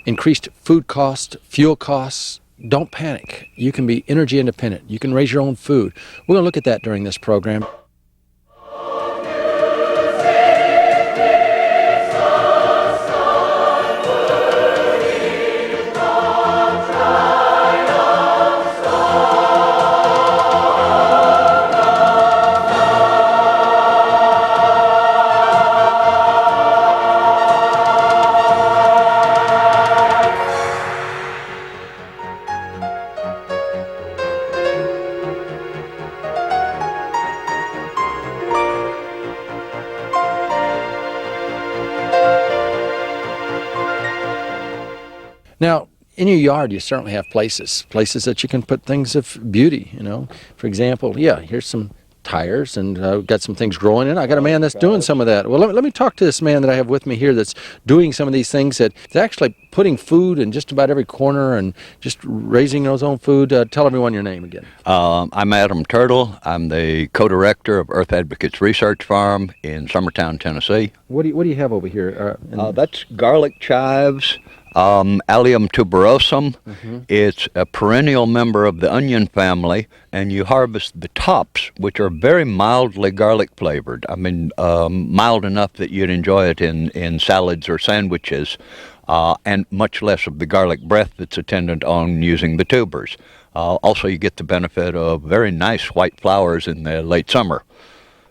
increased food costs, fuel costs. Don't panic. You can be energy independent. You can raise your own food. We're going to look at that during this program. Now, in your yard, you certainly have places that you can put things of beauty, you know. For example, yeah, here's some tires, and got some things growing in. I got a man that's doing some of that. Well, let me talk to this man that I have with me here that's doing some of these things, that's actually putting food in just about every corner and just raising those own food. Tell everyone your name again. I'm Adam Turtle. I'm the co-director of Earth Advocates Research Farm in Summertown, Tennessee. What do you have over here? That's garlic chives. Allium tuberosum. It's a perennial member of the onion family, and you harvest the tops, which are very mildly garlic flavored. I mean, mild enough that you'd enjoy it in salads or sandwiches, and much less of the garlic breath that's attendant on using the tubers. Also, you get the benefit of very nice white flowers in the late summer.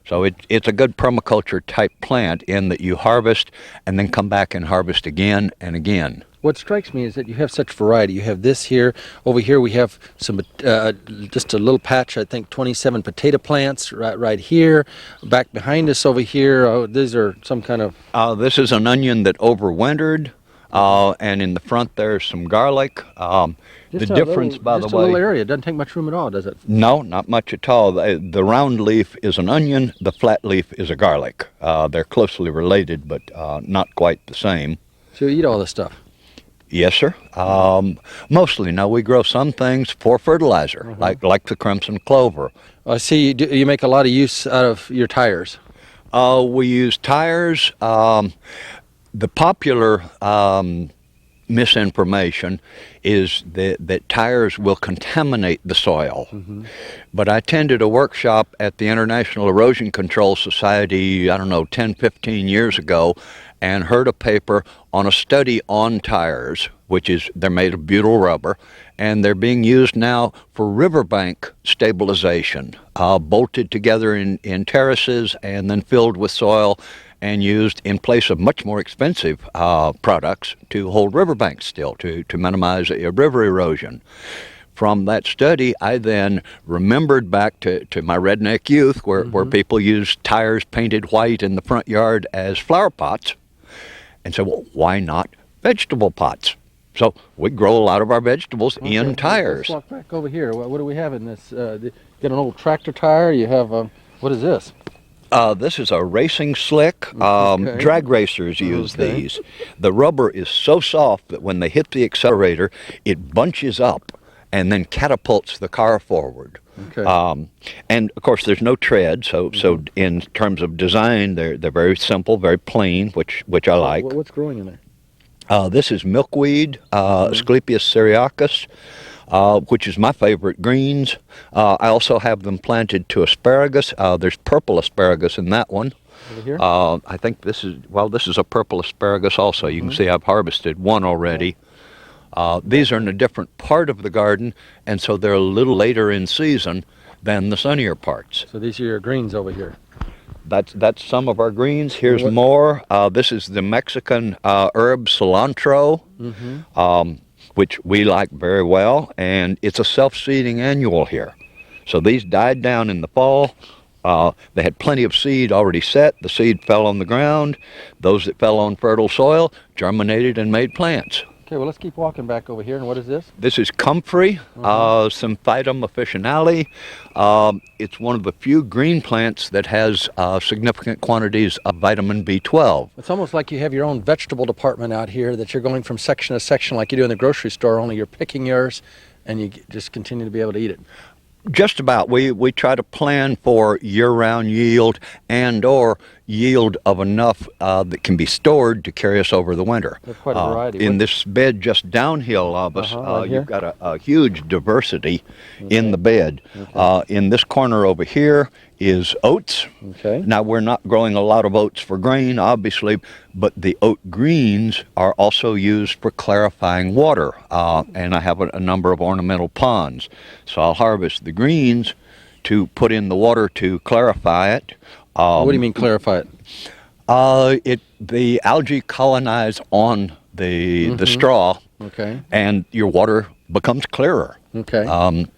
So it's a good permaculture type plant in that you harvest and then come back and harvest again and again. What strikes me is that you have such variety. You have this here. Over here we have some, just a little patch, I think 27 potato plants right here. Back behind us over here, these are some kind of... This is an onion that overwintered, and in the front there's some garlic. The difference, by the way... Just a little area. It doesn't take much room at all, does it? No, not much at all. The round leaf is an onion. The flat leaf is a garlic. They're closely related, but not quite the same. So you eat all this stuff? Yes, sir. Mostly. Now, we grow some things for fertilizer, like the crimson clover. I see you make a lot of use out of your tires. We use tires. The popular misinformation is that tires will contaminate the soil. But I attended a workshop at the International Erosion Control Society, 10, 15 years ago, and heard a paper on a study on tires, they're made of butyl rubber, and they're being used now for riverbank stabilization, bolted together in terraces and then filled with soil and used in place of much more expensive products to hold riverbanks still, to minimize river erosion. From that study, I then remembered back to my redneck youth where people used tires painted white in the front yard as flower pots, and said, well, why not vegetable pots? So we grow a lot of our vegetables in tires. Let's walk back over here. What do we have in this? You got an old tractor tire. You have, what is this? This is a racing slick. Drag racers use these. The rubber is so soft that when they hit the accelerator, it bunches up and then catapults the car forward. And of course, there's no tread, so in terms of design, they're very simple, very plain, which I like. What's growing in there? This is milkweed, Asclepias syriacus, which is my favorite greens. I also have them planted to asparagus. There's purple asparagus in that one. Over here? I think this is a purple asparagus also. You can see I've harvested one already. These are in a different part of the garden, and so they're a little later in season than the sunnier parts. So these are your greens over here. That's some of our greens. Here's more. This is the Mexican herb cilantro, which we like very well, and it's a self-seeding annual here. So these died down in the fall. They had plenty of seed already set. The seed fell on the ground. Those that fell on fertile soil germinated and made plants. Okay, well, let's keep walking back over here. And what is this? This is comfrey, Symphytum officinale. It's one of the few green plants that has significant quantities of vitamin B12. It's almost like you have your own vegetable department out here that you're going from section to section like you do in the grocery store, only you're picking yours and you just continue to be able to eat it. Just about. We try to plan for year-round yield and or yield of enough that can be stored to carry us over the winter. There's quite a variety. In this bed just downhill of us, Right here? you've got a huge diversity Okay. in the bed. Okay. In this corner over here is oats. Okay. Now, we're not growing a lot of oats for grain, obviously, but the oat greens are also used for clarifying water, and I have a number of ornamental ponds. So I'll harvest the greens to put in the water to clarify it. What do you mean clarify it? The algae colonize on the straw, Okay. and your water becomes clearer. Okay.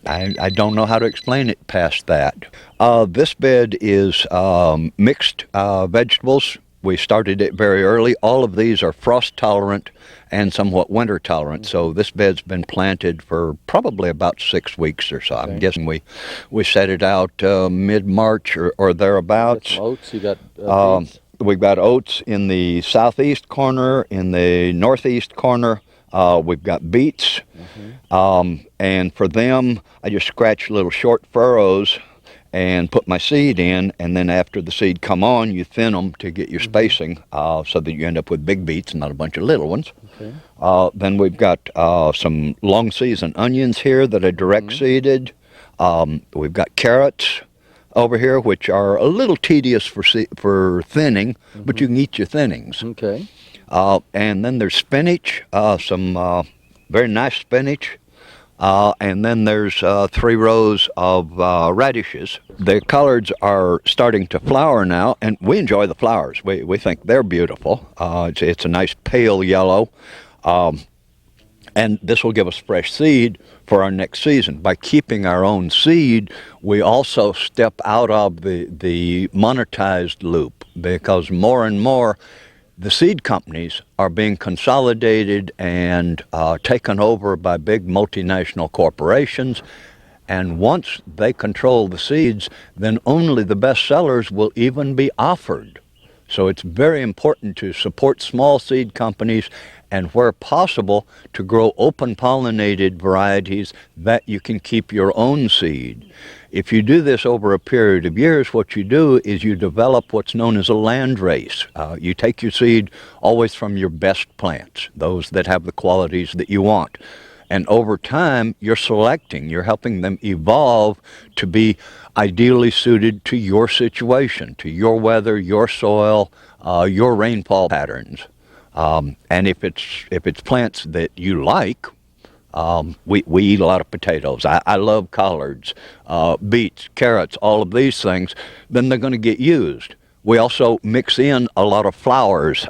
I don't know how to explain it past that. This bed is mixed vegetables. We started it very early. All of these are frost tolerant and somewhat winter tolerant. So this bed's been planted for probably about 6 weeks or so. Okay. I'm guessing we set it out mid-March or thereabouts. Some oats. You got beets. We've got oats in the southeast corner, in the northeast corner. We've got beets. And for them, I just scratch little short furrows and put my seed in, and then after the seed come on, you thin them to get your spacing so that you end up with big beets and not a bunch of little ones. Okay. Then we've got some long season onions here that are direct seeded. We've got carrots over here, which are a little tedious for thinning, but you can eat your thinnings. Okay. And then there's spinach, some very nice spinach. And then there's 3 rows of radishes. The collards are starting to flower now, and we enjoy the flowers. We think they're beautiful. It's a nice pale yellow. And this will give us fresh seed for our next season. By keeping our own seed, we also step out of the monetized loop, because more and more the seed companies are being consolidated and taken over by big multinational corporations. And once they control the seeds, then only the best sellers will even be offered. So it's very important to support small seed companies, and where possible, to grow open-pollinated varieties that you can keep your own seed. If you do this over a period of years, what you do is you develop what's known as a land race. You take your seed always from your best plants, those that have the qualities that you want. And over time, you're helping them evolve to be ideally suited to your situation, to your weather, your soil, your rainfall patterns. And if it's plants that you like, we eat a lot of potatoes. I love collards, beets, carrots, all of these things. Then they're going to get used. We also mix in a lot of flowers.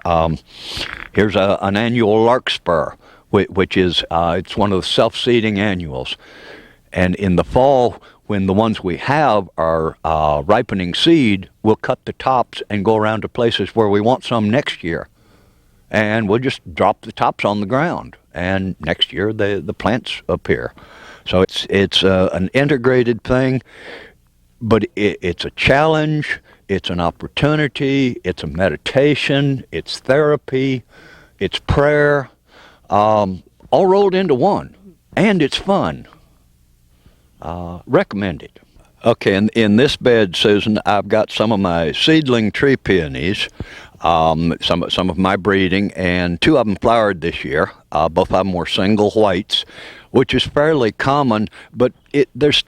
Here's an annual larkspur, which is it's one of the self-seeding annuals. And in the fall, when the ones we have are ripening seed, we'll cut the tops and go around to places where we want some next year. And we'll just drop the tops on the ground, and next year the plants appear. So it's an integrated thing, but it's a challenge, it's an opportunity, it's a meditation, it's therapy, it's prayer, all rolled into one, and it's fun. Recommend it. Okay, in this bed, Susan, I've got some of my seedling tree peonies, some of my breeding, and 2 of them flowered this year. Both of them were single whites, which is fairly common, but there's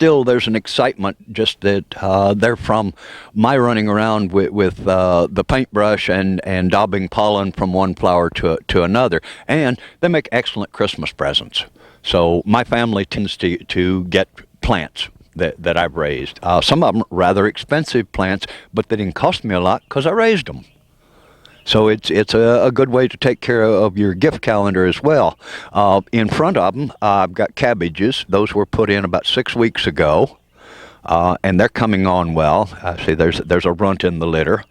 an excitement just that they're from my running around with the paintbrush and daubing pollen from one flower to another, and they make excellent Christmas presents. So my family tends to get plants that I've raised. Some of them rather expensive plants, but they didn't cost me a lot because I raised them. So it's a good way to take care of your gift calendar as well. In front of them, I've got cabbages. Those were put in about 6 weeks ago, and they're coming on well. I see there's a runt in the litter.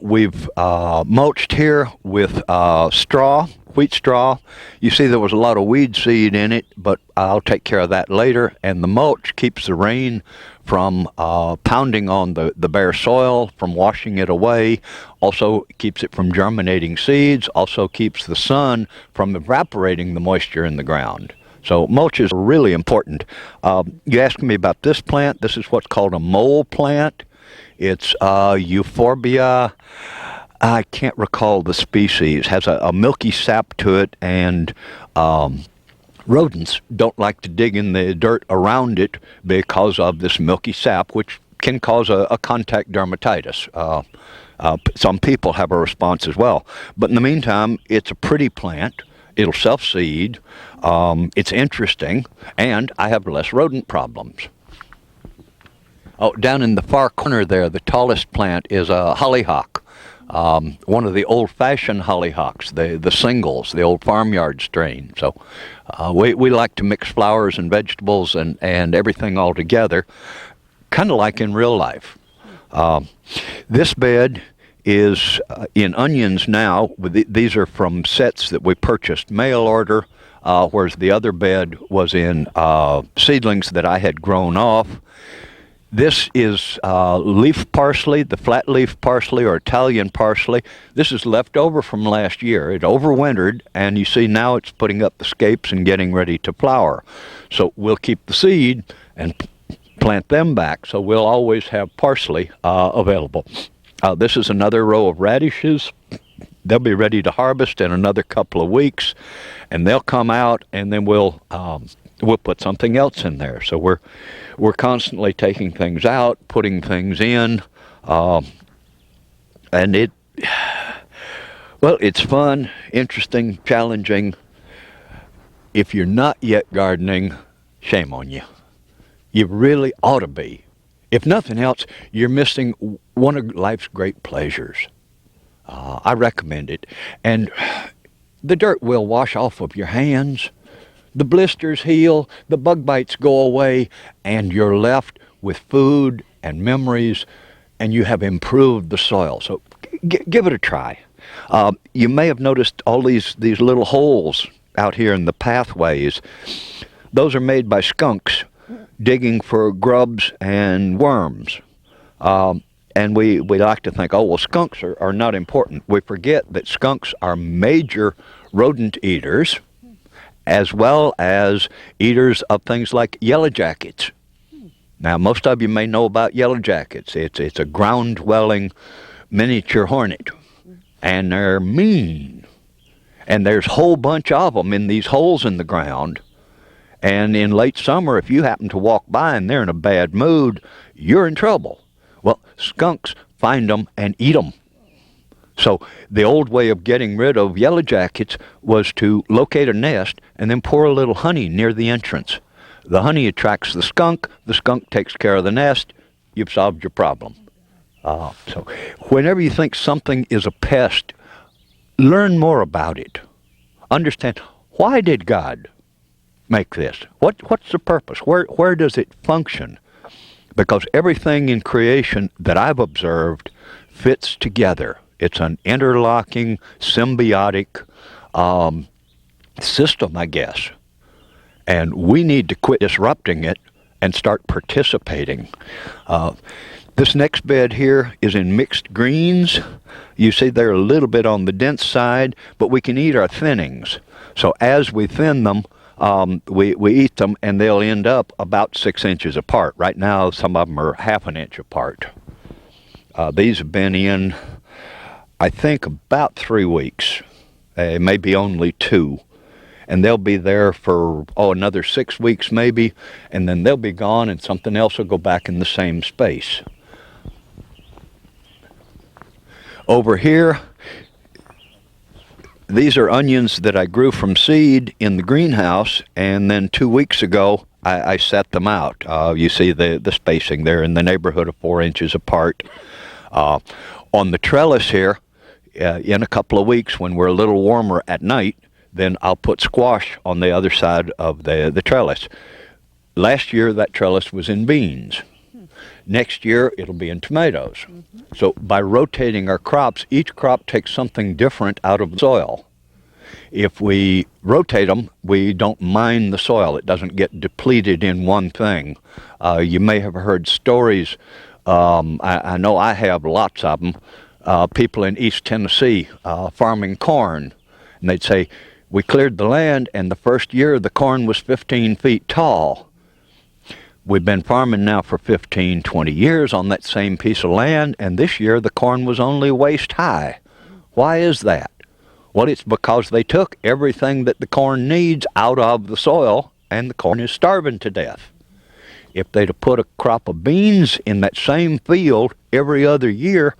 We've mulched here with straw, wheat straw. You see there was a lot of weed seed in it, but I'll take care of that later. And the mulch keeps the rain from pounding on the bare soil, from washing it away. Also keeps it from germinating seeds. Also keeps the sun from evaporating the moisture in the ground. So mulch is really important. You asked me about this plant. This is what's called a mole plant. It's Euphorbia. I can't recall the species. Has a milky sap to it, and rodents don't like to dig in the dirt around it because of this milky sap, which can cause a contact dermatitis. Some people have a response as well. But in the meantime, it's a pretty plant. It'll self-seed. It's interesting, and I have less rodent problems. Oh, down in the far corner there, the tallest plant is a hollyhock. One of the old-fashioned hollyhocks, the singles, the old farmyard strain. So we like to mix flowers and vegetables and everything all together, kind of like in real life. This bed is in onions now. These are from sets that we purchased mail order, whereas the other bed was in seedlings that I had grown off. This is leaf parsley, the flat leaf parsley or Italian parsley. This is left over from last year. It overwintered, and you see now it's putting up the scapes and getting ready to flower. So we'll keep the seed and plant them back, so we'll always have parsley available. This is another row of radishes. They'll be ready to harvest in another couple of weeks, and they'll come out, and then we'll put something else in there. So we're constantly taking things out, putting things in, and it's fun, interesting, challenging. If you're not yet gardening, shame on you. You really ought to be. If nothing else, you're missing one of life's great pleasures. I recommend it. And the dirt will wash off of your hands. The blisters heal, the bug bites go away, and you're left with food and memories, and you have improved the soil. So give it a try. You may have noticed all these little holes out here in the pathways. Those are made by skunks digging for grubs and worms. And we like to think, oh, well, skunks are not important. We forget that skunks are major rodent eaters, as well as eaters of things like yellow jackets. Now, most of you may know about yellow jackets. It's a ground-dwelling miniature hornet, and they're mean. And there's a whole bunch of them in these holes in the ground. And in late summer, if you happen to walk by and they're in a bad mood, you're in trouble. Well, skunks find them and eat them. So the old way of getting rid of yellow jackets was to locate a nest and then pour a little honey near the entrance. The honey attracts the skunk takes care of the nest, you've solved your problem. So whenever you think something is a pest, learn more about it. Understand, why did God make this? What's the purpose? Where does it function? Because everything in creation that I've observed fits together. It's an interlocking, symbiotic system, I guess. And we need to quit disrupting it and start participating. This next bed here is in mixed greens. You see they're a little bit on the dense side, but we can eat our thinnings. So as we thin them, we eat them, and they'll end up about 6 inches apart. Right now, some of them are half an inch apart. These have been in, I think, about 3 weeks, maybe only 2. And they'll be there for, another 6 weeks maybe, and then they'll be gone, and something else will go back in the same space. Over here, these are onions that I grew from seed in the greenhouse, and then 2 weeks ago I set them out. You see the spacing there in the neighborhood of 4 inches apart. On the trellis here, in a couple of weeks when we're a little warmer at night, then I'll put squash on the other side of the trellis. Last year that trellis was in beans. Next year it'll be in tomatoes. Mm-hmm. So by rotating our crops, each crop takes something different out of the soil. If we rotate them, we don't mine the soil. It doesn't get depleted in one thing. You may have heard stories, I know I have lots of them, people in East Tennessee farming corn, and they'd say, we cleared the land, and the first year the corn was 15 feet tall. We've been farming now for 15, 20 years on that same piece of land, and this year the corn was only waist high. Why is that? Well, it's because they took everything that the corn needs out of the soil, and the corn is starving to death. If they'd have put a crop of beans in that same field every other year,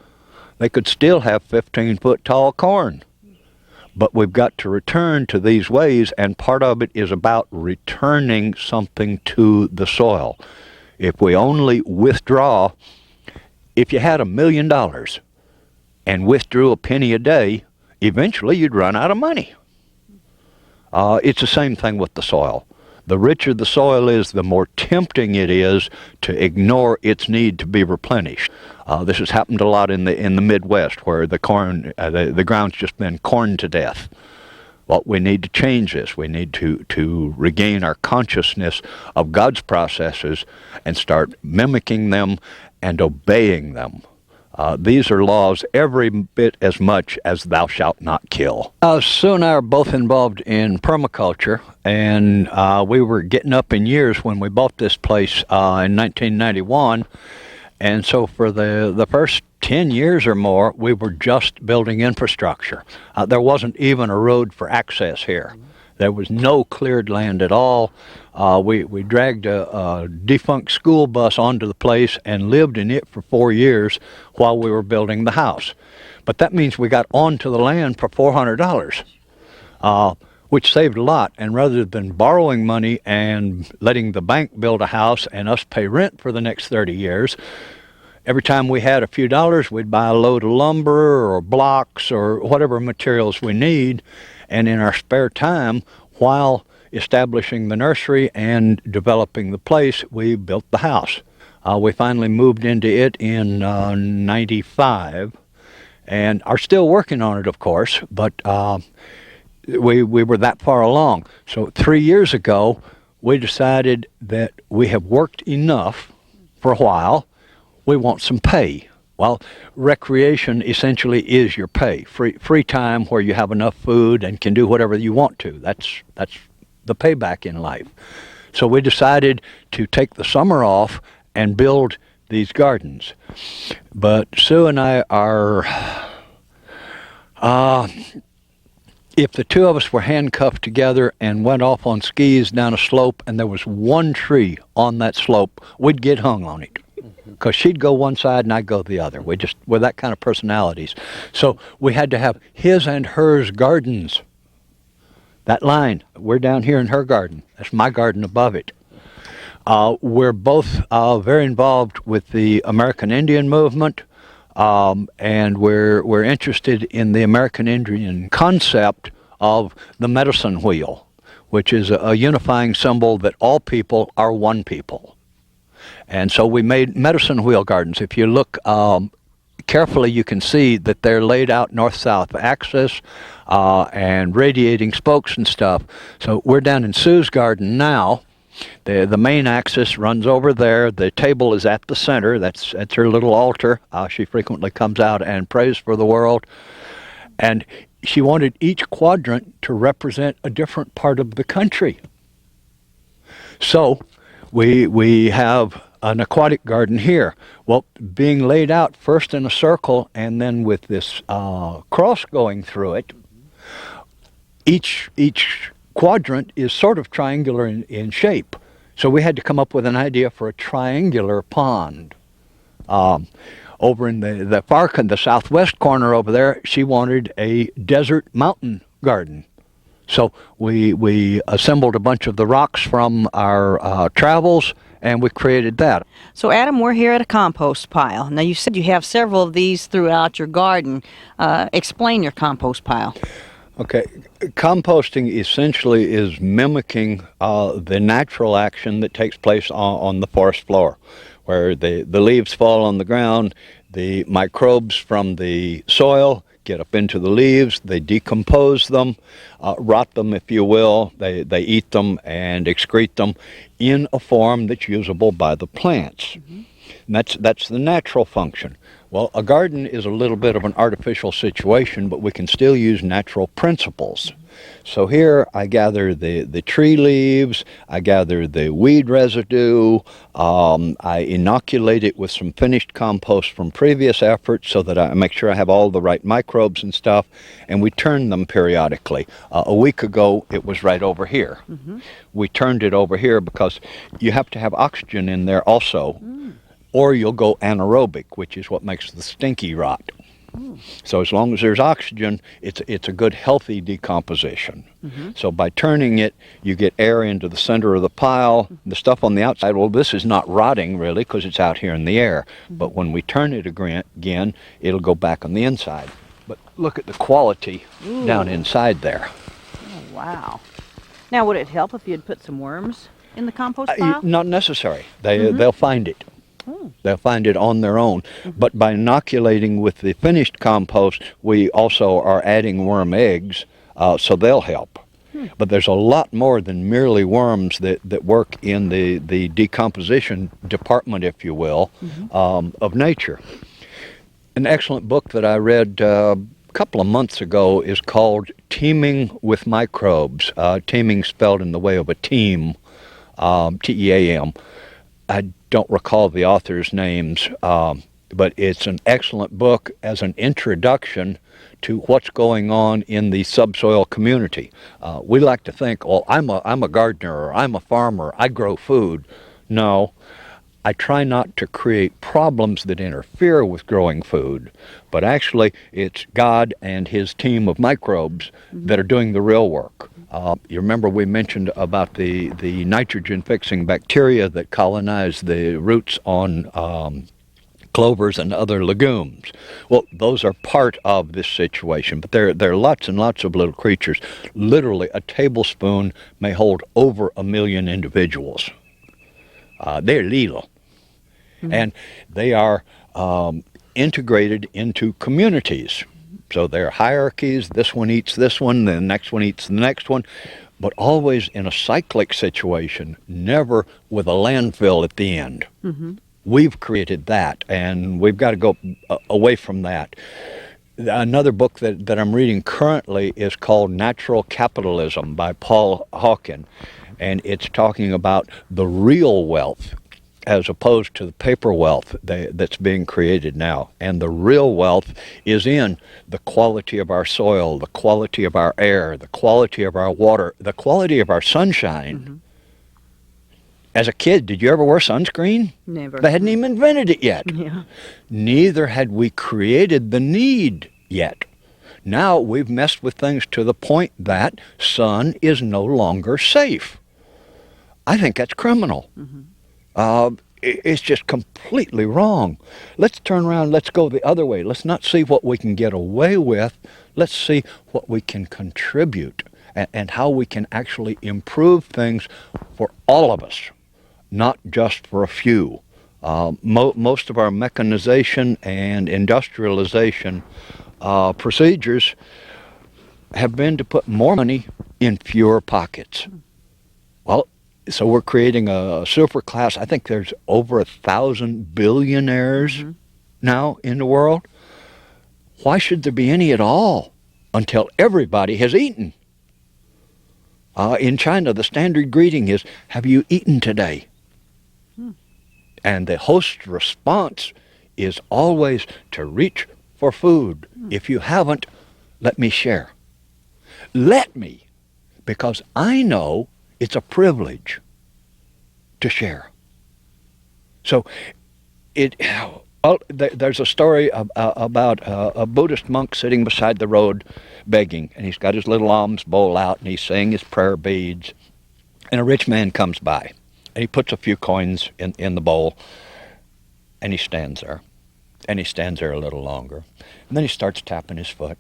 they could still have 15-foot tall corn. But we've got to return to these ways, and part of it is about returning something to the soil. If we only withdraw, if you had $1 million and withdrew a penny a day, eventually you'd run out of money. It's the same thing with the soil. The richer the soil is, the more tempting it is to ignore its need to be replenished. This has happened a lot in the Midwest, where the ground's just been corned to death. Well, we need to change this. We need to regain our consciousness of God's processes and start mimicking them and obeying them. These are laws every bit as much as thou shalt not kill. Sue and I are both involved in permaculture, and we were getting up in years when we bought this place in 1991. And so for the first 10 years or more, we were just building infrastructure. There wasn't even a road for access here. There was no cleared land at all. We dragged a defunct school bus onto the place and lived in it for 4 years while we were building the house. But that means we got onto the land for $400, which saved a lot. And rather than borrowing money and letting the bank build a house and us pay rent for the next 30 years, every time we had a few dollars, we'd buy a load of lumber or blocks or whatever materials we need. And in our spare time, while establishing the nursery and developing the place, we built the house. We finally moved into it in 95 and are still working on it, of course, but we were that far along. So 3 years ago, we decided that we have worked enough for a while. We want some pay. Well, recreation essentially is your pay. Free time where you have enough food and can do whatever you want to. That's the payback in life. So we decided to take the summer off and build these gardens. But Sue and I are, if the two of us were handcuffed together and went off on skis down a slope and there was one tree on that slope, we'd get hung on it. Because she'd go one side and I'd go the other. We're that kind of personalities. So we had to have his and hers gardens. That line, we're down here in her garden. That's my garden above it. We're both very involved with the American Indian movement, and we're interested in the American Indian concept of the medicine wheel, which is a unifying symbol that all people are one people. And so we made medicine wheel gardens. If you look carefully, you can see that they're laid out north-south axis and radiating spokes and stuff. So we're down in Sue's garden now. The main axis runs over there. The table is at the center. That's her little altar. She frequently comes out and prays for the world. And she wanted each quadrant to represent a different part of the country. So we have an aquatic garden here. Well, being laid out first in a circle and then with this cross going through it, each quadrant is sort of triangular in shape. So we had to come up with an idea for a triangular pond. Over in the southwest corner over there, she wanted a desert mountain garden. So we assembled a bunch of the rocks from our travels, and we created that. So Adam, we're here at a compost pile. Now you said you have several of these throughout your garden. Explain your compost pile. Okay, composting essentially is mimicking the natural action that takes place on the forest floor, where the leaves fall on the ground, the microbes from the soil get up into the leaves, they decompose them, rot them if you will, they eat them and excrete them in a form that's usable by the plants. Mm-hmm. And that's the natural function. Well, a garden is a little bit of an artificial situation, but we can still use natural principles. Mm-hmm. So here I gather the tree leaves, I gather the weed residue, I inoculate it with some finished compost from previous efforts so that I make sure I have all the right microbes and stuff, and we turn them periodically. A week ago it was right over here. We turned it over here because you have to have oxygen in there also, or you'll go anaerobic, which is what makes the stinky rot. So as long as there's oxygen, it's a good healthy decomposition. So by turning it, you get air into the center of the pile. The stuff on the outside, well, this is not rotting really because it's out here in the air. But when we turn it again, it'll go back on the inside. But look at the quality down inside there. Oh, wow. Now, would it help if you'd put some worms in the compost pile? Not necessary. They'll find it. They'll find it on their own. But by inoculating with the finished compost, we also are adding worm eggs, so they'll help. But there's a lot more than merely worms that work in the decomposition department, if you will, of nature. An excellent book that I read a couple of months ago is called Teeming with Microbes. Teeming spelled in the way of a team, T-E-A-M. I don't recall the author's names, but it's an excellent book as an introduction to what's going on in the subsoil community. We like to think, well, I'm a gardener, or I'm a farmer, I grow food. No, I try not to create problems that interfere with growing food, but actually it's God and his team of microbes that are doing the real work. You remember we mentioned about the nitrogen-fixing bacteria that colonize the roots on clovers and other legumes. Well, those are part of this situation, but there are lots and lots of little creatures. Literally, a tablespoon may hold over 1 million individuals. They're little, and they are integrated into communities. So there are hierarchies. This one eats this one, the next one eats the next one, but always in a cyclic situation, never with a landfill at the end. We've created that, and we've got to go away from that. Another book that I'm reading currently is called Natural Capitalism by Paul Hawken, and it's talking about the real wealth as opposed to the paper wealth that's being created now. And the real wealth is in the quality of our soil, the quality of our air, the quality of our water, the quality of our sunshine. As a kid, did you ever wear sunscreen? Never. They hadn't even invented it yet. Yeah. Neither had we created the need yet. Now we've messed with things to the point that sun is no longer safe. I think that's criminal. It's just completely wrong. Let's turn around, let's go the other way. Let's not see what we can get away with. Let's see what we can contribute and how we can actually improve things for all of us, not just for a few. Most of our mechanization and industrialization procedures have been to put more money in fewer pockets. Well, so we're creating a super class. I think there's over 1,000 billionaires now in the world. Why should there be any at all until everybody has eaten? In China, the standard greeting is, "Have you eaten today?" And the host's response is always to reach for food. If you haven't, let me share. Let me, because I know it's a privilege to share. So there's a story about a Buddhist monk sitting beside the road begging, and he's got his little alms bowl out, and he's saying his prayer beads, and a rich man comes by, and he puts a few coins in the bowl, and he stands there, and he stands there a little longer, and then he starts tapping his foot,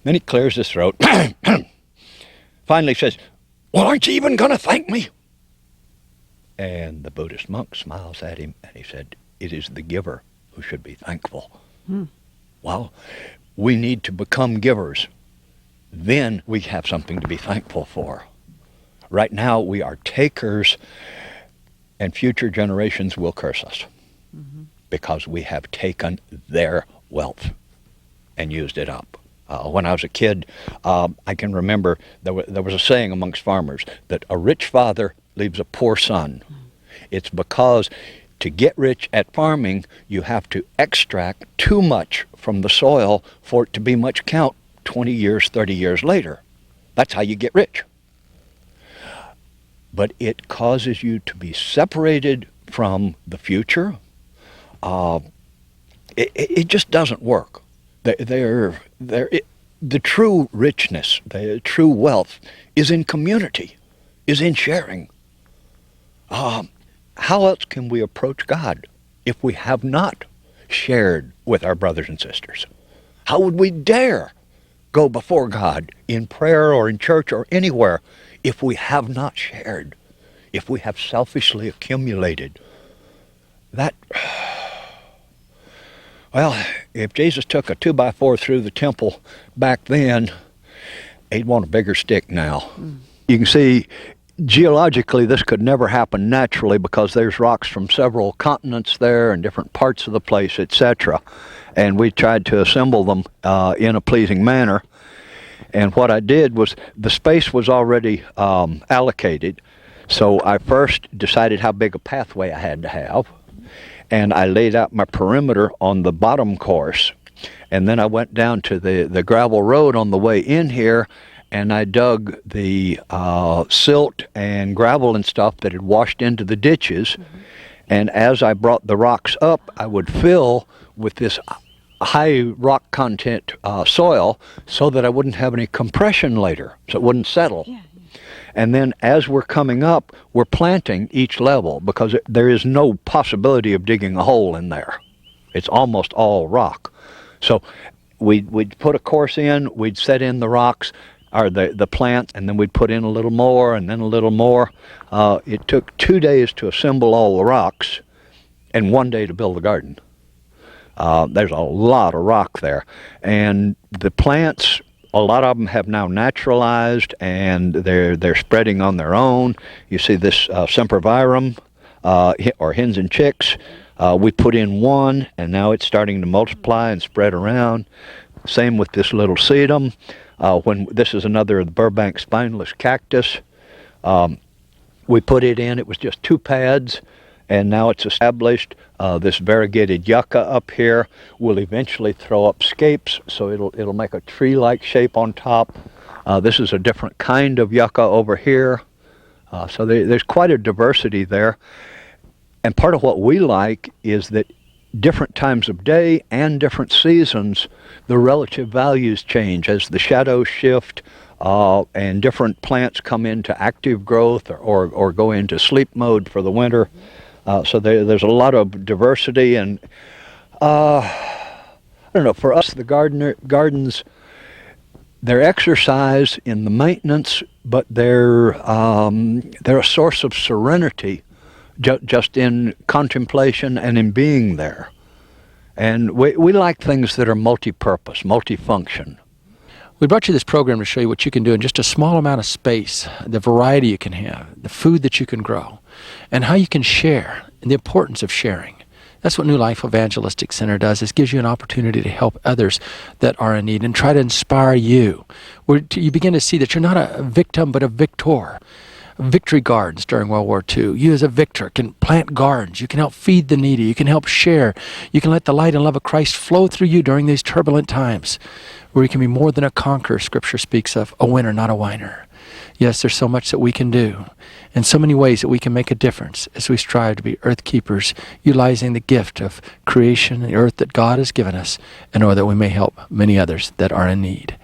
then he clears his throat, finally says, "Well, aren't you even going to thank me?" And the Buddhist monk smiles at him, and he said, "It is the giver who should be thankful." Well, we need to become givers. Then we have something to be thankful for. Right now, we are takers, and future generations will curse us because we have taken their wealth and used it up. When I was a kid, I can remember there was a saying amongst farmers that a rich father leaves a poor son. It's because to get rich at farming, you have to extract too much from the soil for it to be much count 20 years, 30 years later. That's how you get rich. But it causes you to be separated from the future. It just doesn't work. The true richness, the true wealth is in community, is in sharing. How else can we approach God if we have not shared with our brothers and sisters? How would we dare go before God in prayer or in church or anywhere if we have not shared, if we have selfishly accumulated? Well, if Jesus took a 2x4 through the temple back then, he'd want a bigger stick now. You can see geologically this could never happen naturally because there's rocks from several continents there and different parts of the place, etc. And we tried to assemble them in a pleasing manner. And what I did was, the space was already allocated, so I first decided how big a pathway I had to have, and I laid out my perimeter on the bottom course, and then I went down to the gravel road on the way in here, and I dug the silt and gravel and stuff that had washed into the ditches, and as I brought the rocks up, I would fill with this high rock content soil so that I wouldn't have any compression later, so it wouldn't settle. Yeah. And then as we're coming up, we're planting each level because there is no possibility of digging a hole in there. It's almost all rock. So we'd put a course in, we'd set in the rocks, or the plant, and then we'd put in a little more and then a little more. It took 2 days to assemble all the rocks and 1 day to build the garden. There's a lot of rock there. And the plants, a lot of them have now naturalized, and they're spreading on their own. You see this sempervirem, or hens and chicks. We put in one, and now it's starting to multiply and spread around. Same with this little sedum. This is another of the Burbank spineless cactus. We put it in, it was just 2 pads, and now it's established. This variegated yucca up here will eventually throw up scapes, so it'll make a tree-like shape on top. This is a different kind of yucca over here. So there's quite a diversity there. And part of what we like is that different times of day and different seasons, the relative values change as the shadows shift, and different plants come into active growth or go into sleep mode for the winter. So there's a lot of diversity, and I don't know, for us, the gardens, they're exercise in the maintenance, but they're a source of serenity just in contemplation and in being there. And we like things that are multi-purpose, multi-function. We brought you this program to show you what you can do in just a small amount of space, the variety you can have, the food that you can grow, and how you can share, and the importance of sharing. That's what New Life Evangelistic Center does. It gives you an opportunity to help others that are in need and try to inspire you. Where you begin to see that you're not a victim, but a victor. Victory Gardens during World War II. You as a victor can plant gardens. You can help feed the needy. You can help share. You can let the light and love of Christ flow through you during these turbulent times, where you can be more than a conqueror, Scripture speaks of, a winner, not a whiner. Yes, there's so much that we can do, and so many ways that we can make a difference as we strive to be earth keepers, utilizing the gift of creation, the earth that God has given us, in order that we may help many others that are in need.